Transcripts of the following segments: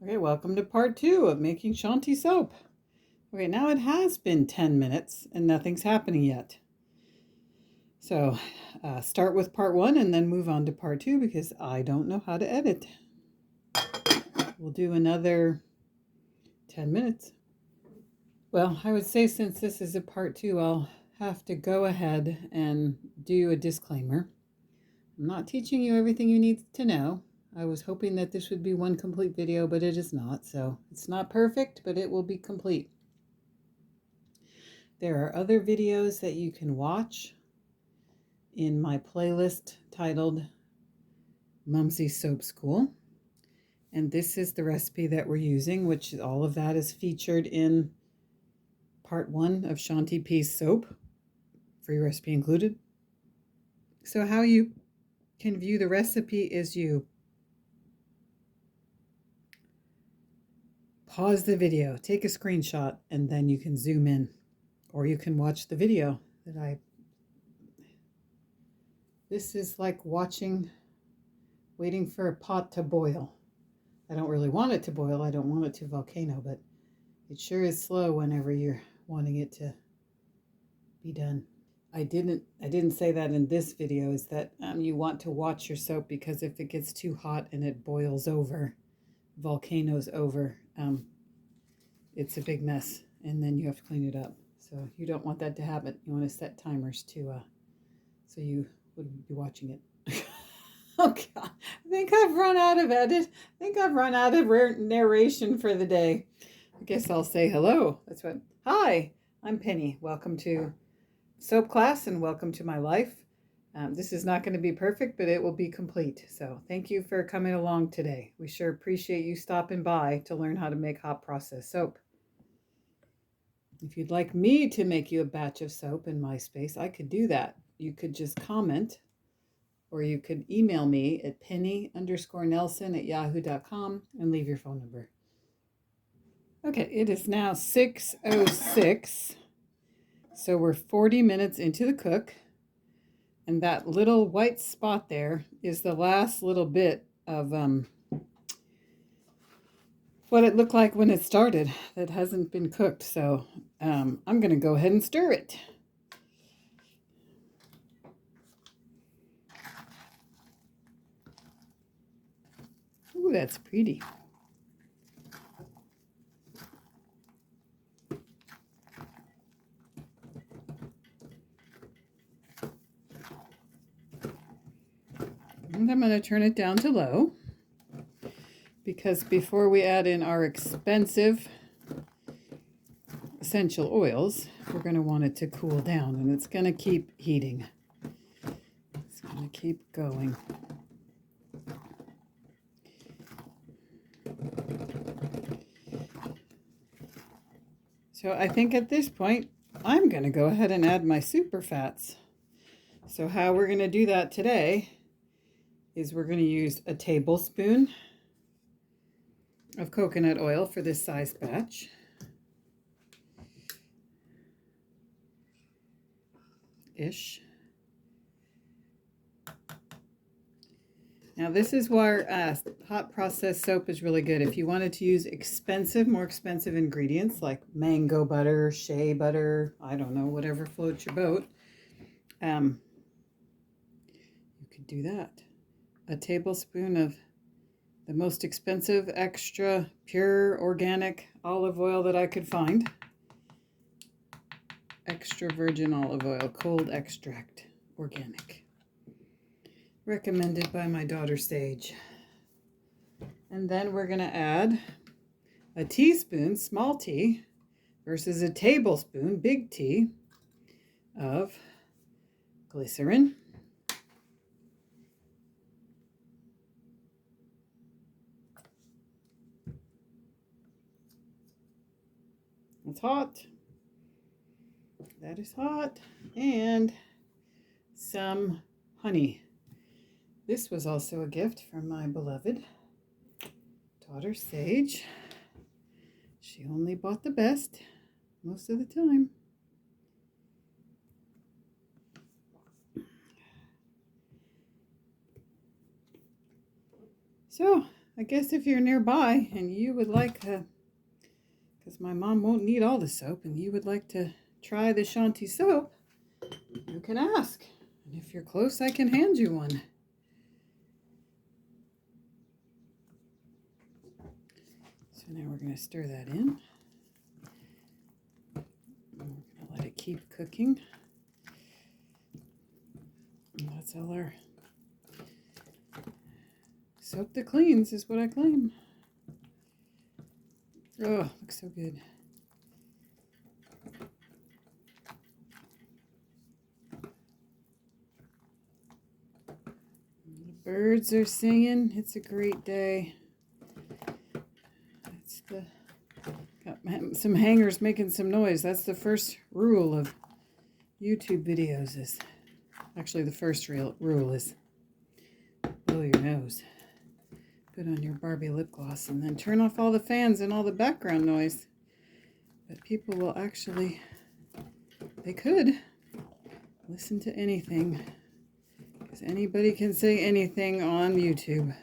Okay, welcome to part 2 of making Shanti soap. Okay, now it has been 10 minutes and nothing's happening yet. So start with part 1 and then move on to part 2 because I don't know how to edit. We'll do another 10 minutes. Well, I would say since this is a part 2, I'll have to go ahead and do a disclaimer. I'm not teaching you everything you need to know. I was hoping that this would be one complete video, but it is not. So it's not perfect, but it will be complete. There are other videos that you can watch in my playlist titled Mumsy Soap School. And this is the recipe that we're using, which all of that is featured in part 1 of Shanti P's soap, free recipe included. So how you can view the recipe is you pause the video, take a screenshot, and then you can zoom in. Or you can watch the video that This is like waiting for a pot to boil. I don't really want it to boil. I don't want it to volcano, but it sure is slow whenever you're wanting it to be done. I didn't say that in this video, is that you want to watch your soap because if it gets too hot and it boils over, volcanoes over, it's a big mess and then you have to clean it up. So you don't want that to happen. You want to set timers to so you would be watching it. Oh God, I think I've run out of edit. I think I've run out of narration for the day. I guess I'll say hello. Hi, I'm Penny. Welcome to soap class and welcome to my life. This is not going to be perfect, but it will be complete. So thank you for coming along today. We sure appreciate you stopping by to learn how to make hot process soap. If you'd like me to make you a batch of soap in MySpace, I could do that. You could just comment, or you could email me at penny_nelson@yahoo.com and leave your phone number. Okay, it is now 6:06, so we're 40 minutes into the cook, and that little white spot there is the last little bit of what it looked like when it started that hasn't been cooked. So I'm going to go ahead and stir it. Ooh, that's pretty. And I'm going to turn it down to low because before we add in our expensive essential oils, we're going to want it to cool down, and it's going to keep heating. It's going to keep going. So I think at this point, I'm going to go ahead and add my super fats. So how we're going to do that today is we're going to use a tablespoon of coconut oil for this size batch. Ish. Now this is why hot processed soap is really good. If you wanted to use more expensive ingredients like mango butter, shea butter, I don't know, whatever floats your boat, you could do that. A tablespoon of the most expensive extra pure organic olive oil that I could find. Extra virgin olive oil, cold extract, organic. Recommended by my daughter Sage. And then we're going to add a teaspoon, small T, versus a tablespoon, big T, of glycerin. It's hot. That is hot. And some honey. This was also a gift from my beloved daughter Sage. She only bought the best most of the time. So I guess if you're nearby and you would like, because my mom won't need all the soap, and you would like to try the Shanti soap, you can ask. And if you're close, I can hand you one. So now we're going to stir that in. And we're going to let it keep cooking. And that's all our soap that cleans, is what I claim. Oh, looks so good. The birds are singing. It's a great day. Got some hangers making some noise. That's the first rule of YouTube videos. Is actually the first rule is blow your nose. Put on your Barbie lip gloss and then turn off all the fans and all the background noise. But people will actually, they could listen to anything, because anybody can say anything on YouTube.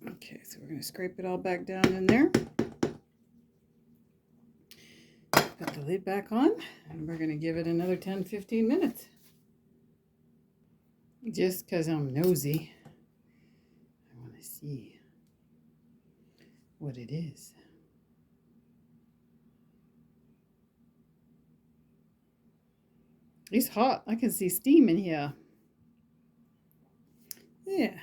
Okay, so we're going to scrape it all back down in there. Put the lid back on, and we're going to give it another 10-15 minutes. Just because I'm nosy, I want to see what it is. It's hot. I can see steam in here. Yeah.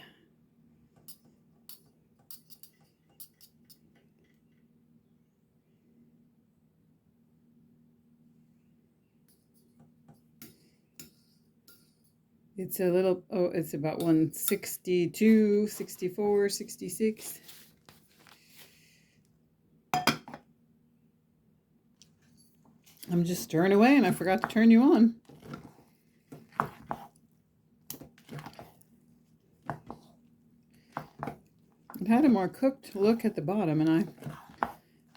It's a little, it's about 162, 64, 66. I'm just stirring away and I forgot to turn you on. It had a more cooked look at the bottom, and I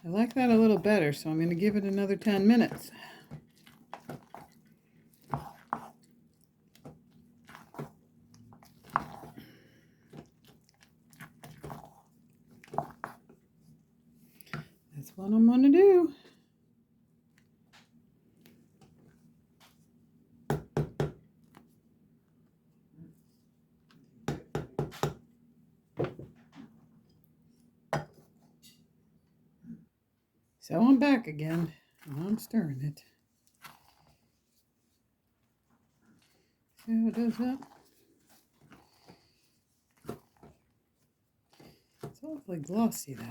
like that a little better, so I'm going to give it another 10 minutes. That's what I'm going to do. So I'm back again, and I'm stirring it. See how it does that? It's awfully glossy, though.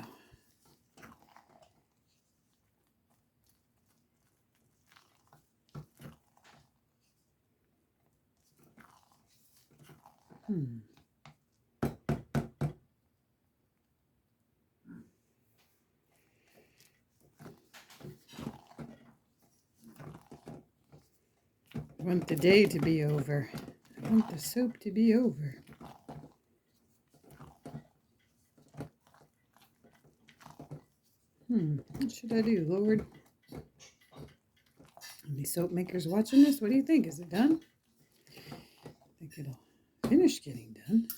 I want the day to be over. I want the soap to be over. What should I do, Lord? Any soap makers watching this? What do you think? Is it done? I think it'll finish getting done.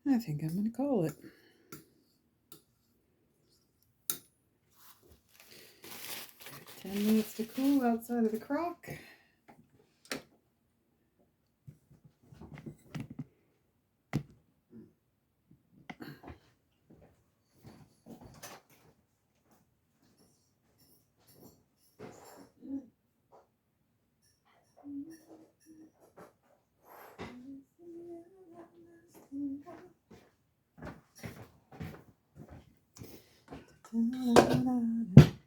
I think I'm going to call it. 10 minutes to cool outside of the crock. Because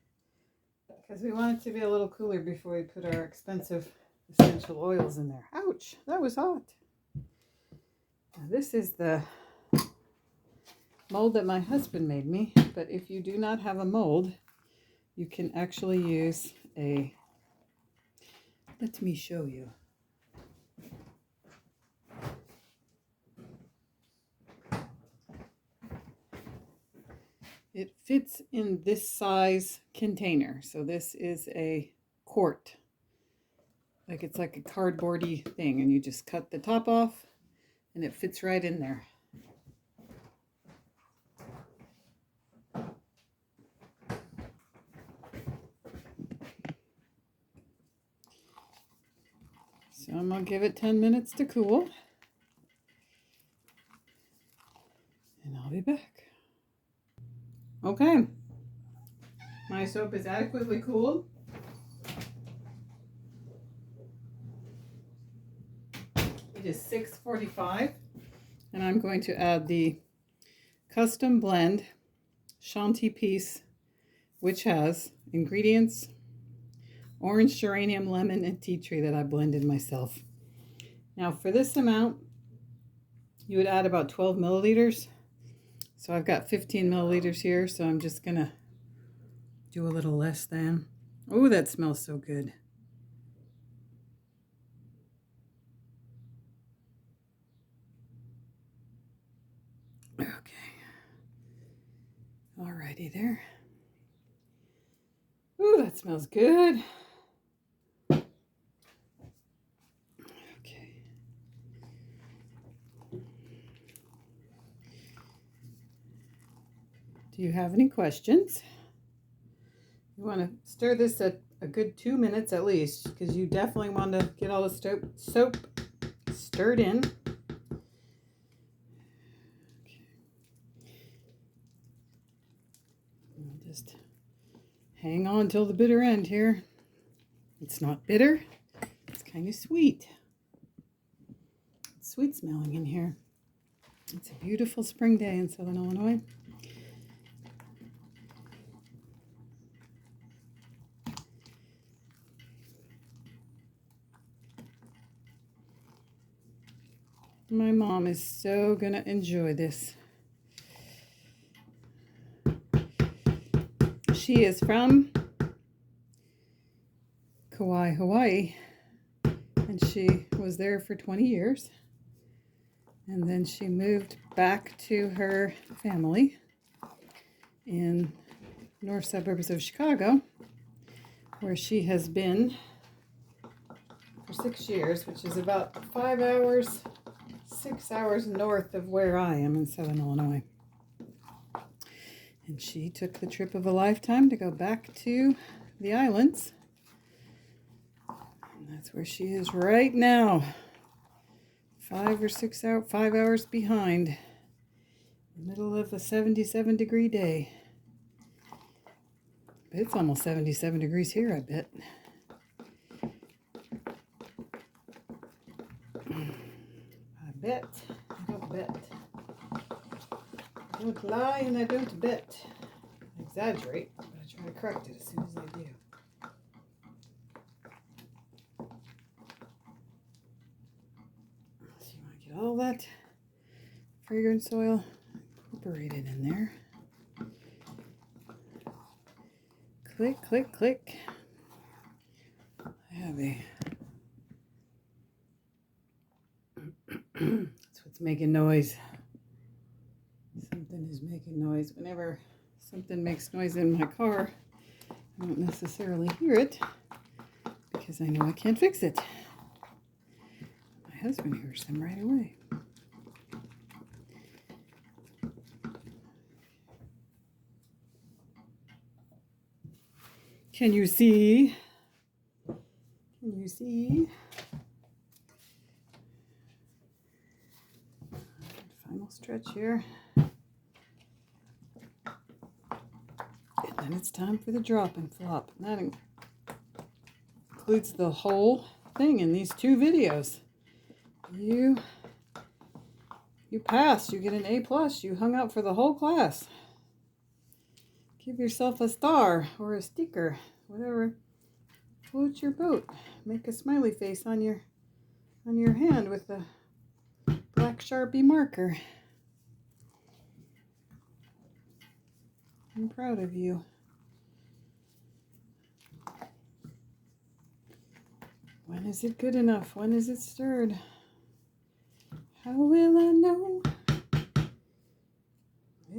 we want it to be a little cooler before we put our expensive essential oils in there. Ouch, that was hot. Now, this is the mold that my husband made me, but if you do not have a mold, you can actually use a, let me show you. It fits in this size container. So this is a quart. Like it's like a cardboardy thing, and you just cut the top off and it fits right in there. So I'm going to give it 10 minutes to cool. And I'll be back. Okay. My soap is adequately cooled. It is 6:45, and I'm going to add the custom blend Shanti piece, which has ingredients: orange, geranium, lemon, and tea tree that I blended myself. Now for this amount, you would add about 12 milliliters. So I've got 15 milliliters here, so I'm just gonna do a little less than. Oh, that smells so good. Okay. Alrighty there. Ooh, that smells good. Okay. Do you have any questions? You want to stir this at a good 2 minutes at least, because you definitely want to get all the soap stirred in. Okay. I'll just hang on till the bitter end here. It's not bitter. It's kind of sweet. It's sweet smelling in here. It's a beautiful spring day in Southern Illinois. My mom is so gonna enjoy this. She is from Kauai, Hawaii, and she was there for 20 years. And then she moved back to her family in north suburbs of Chicago, where she has been for 6 years, which is about 6 hours north of where I am in Southern Illinois. And she took the trip of a lifetime to go back to the islands. And that's where she is right now. 5 hours behind. In the middle of a 77-degree day. But it's almost 77 degrees here, I bet. I don't bet. I don't lie and I don't bet. I exaggerate, but I try to correct it as soon as I do. So you want to get all that fragrance oil incorporated in there. Click, click, click. I have a... That's what's making noise. Something is making noise. Whenever something makes noise in my car, I don't necessarily hear it because I know I can't fix it. My husband hears them right away. Can you see? Can you see? Final stretch here. And then it's time for the drop and flop. And that includes the whole thing in these 2 videos. You passed. You get an A+. You hung out for the whole class. Give yourself a star or a sticker, whatever floats your boat. Make a smiley face on your hand with a black Sharpie marker. I'm proud of you. When is it good enough? When is it stirred? How will I know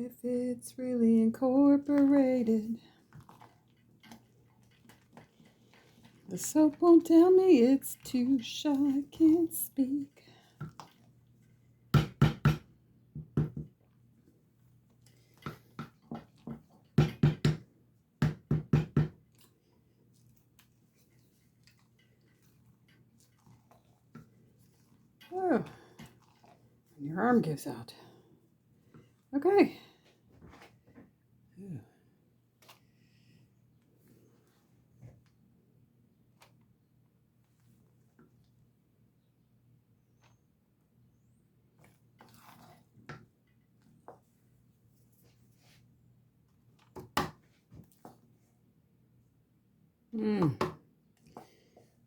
if it's really incorporated? The soap won't tell me, it's too shy, I can't speak. Oh, and your arm gives out. Okay.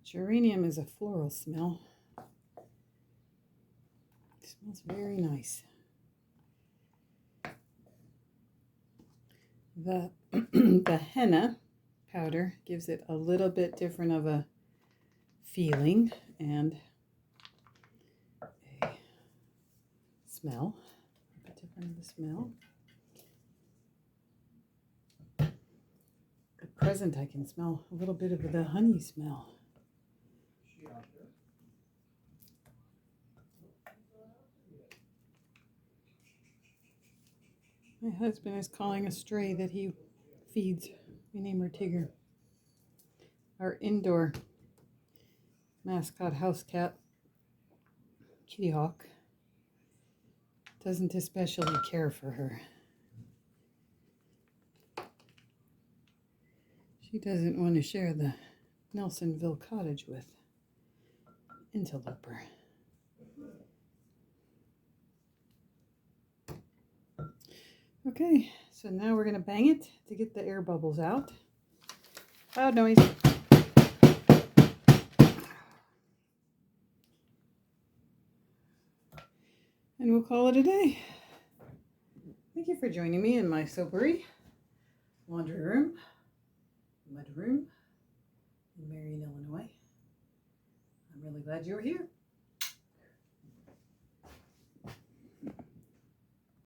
Geranium is a floral smell. It smells very nice. The the henna powder gives it a little bit different of a feeling and a smell. A bit different of a smell. At present, I can smell a little bit of the honey smell. My husband is calling a stray that he feeds. We name her Tigger. Our indoor mascot house cat, Kitty Hawk, doesn't especially care for her. She doesn't want to share the Nelsonville cottage with Interloper. Okay, so now we're going to bang it to get the air bubbles out. Loud noise. And we'll call it a day. Thank you for joining me in my soapery laundry room, mud room in Marion, Illinois. I'm really glad you were here.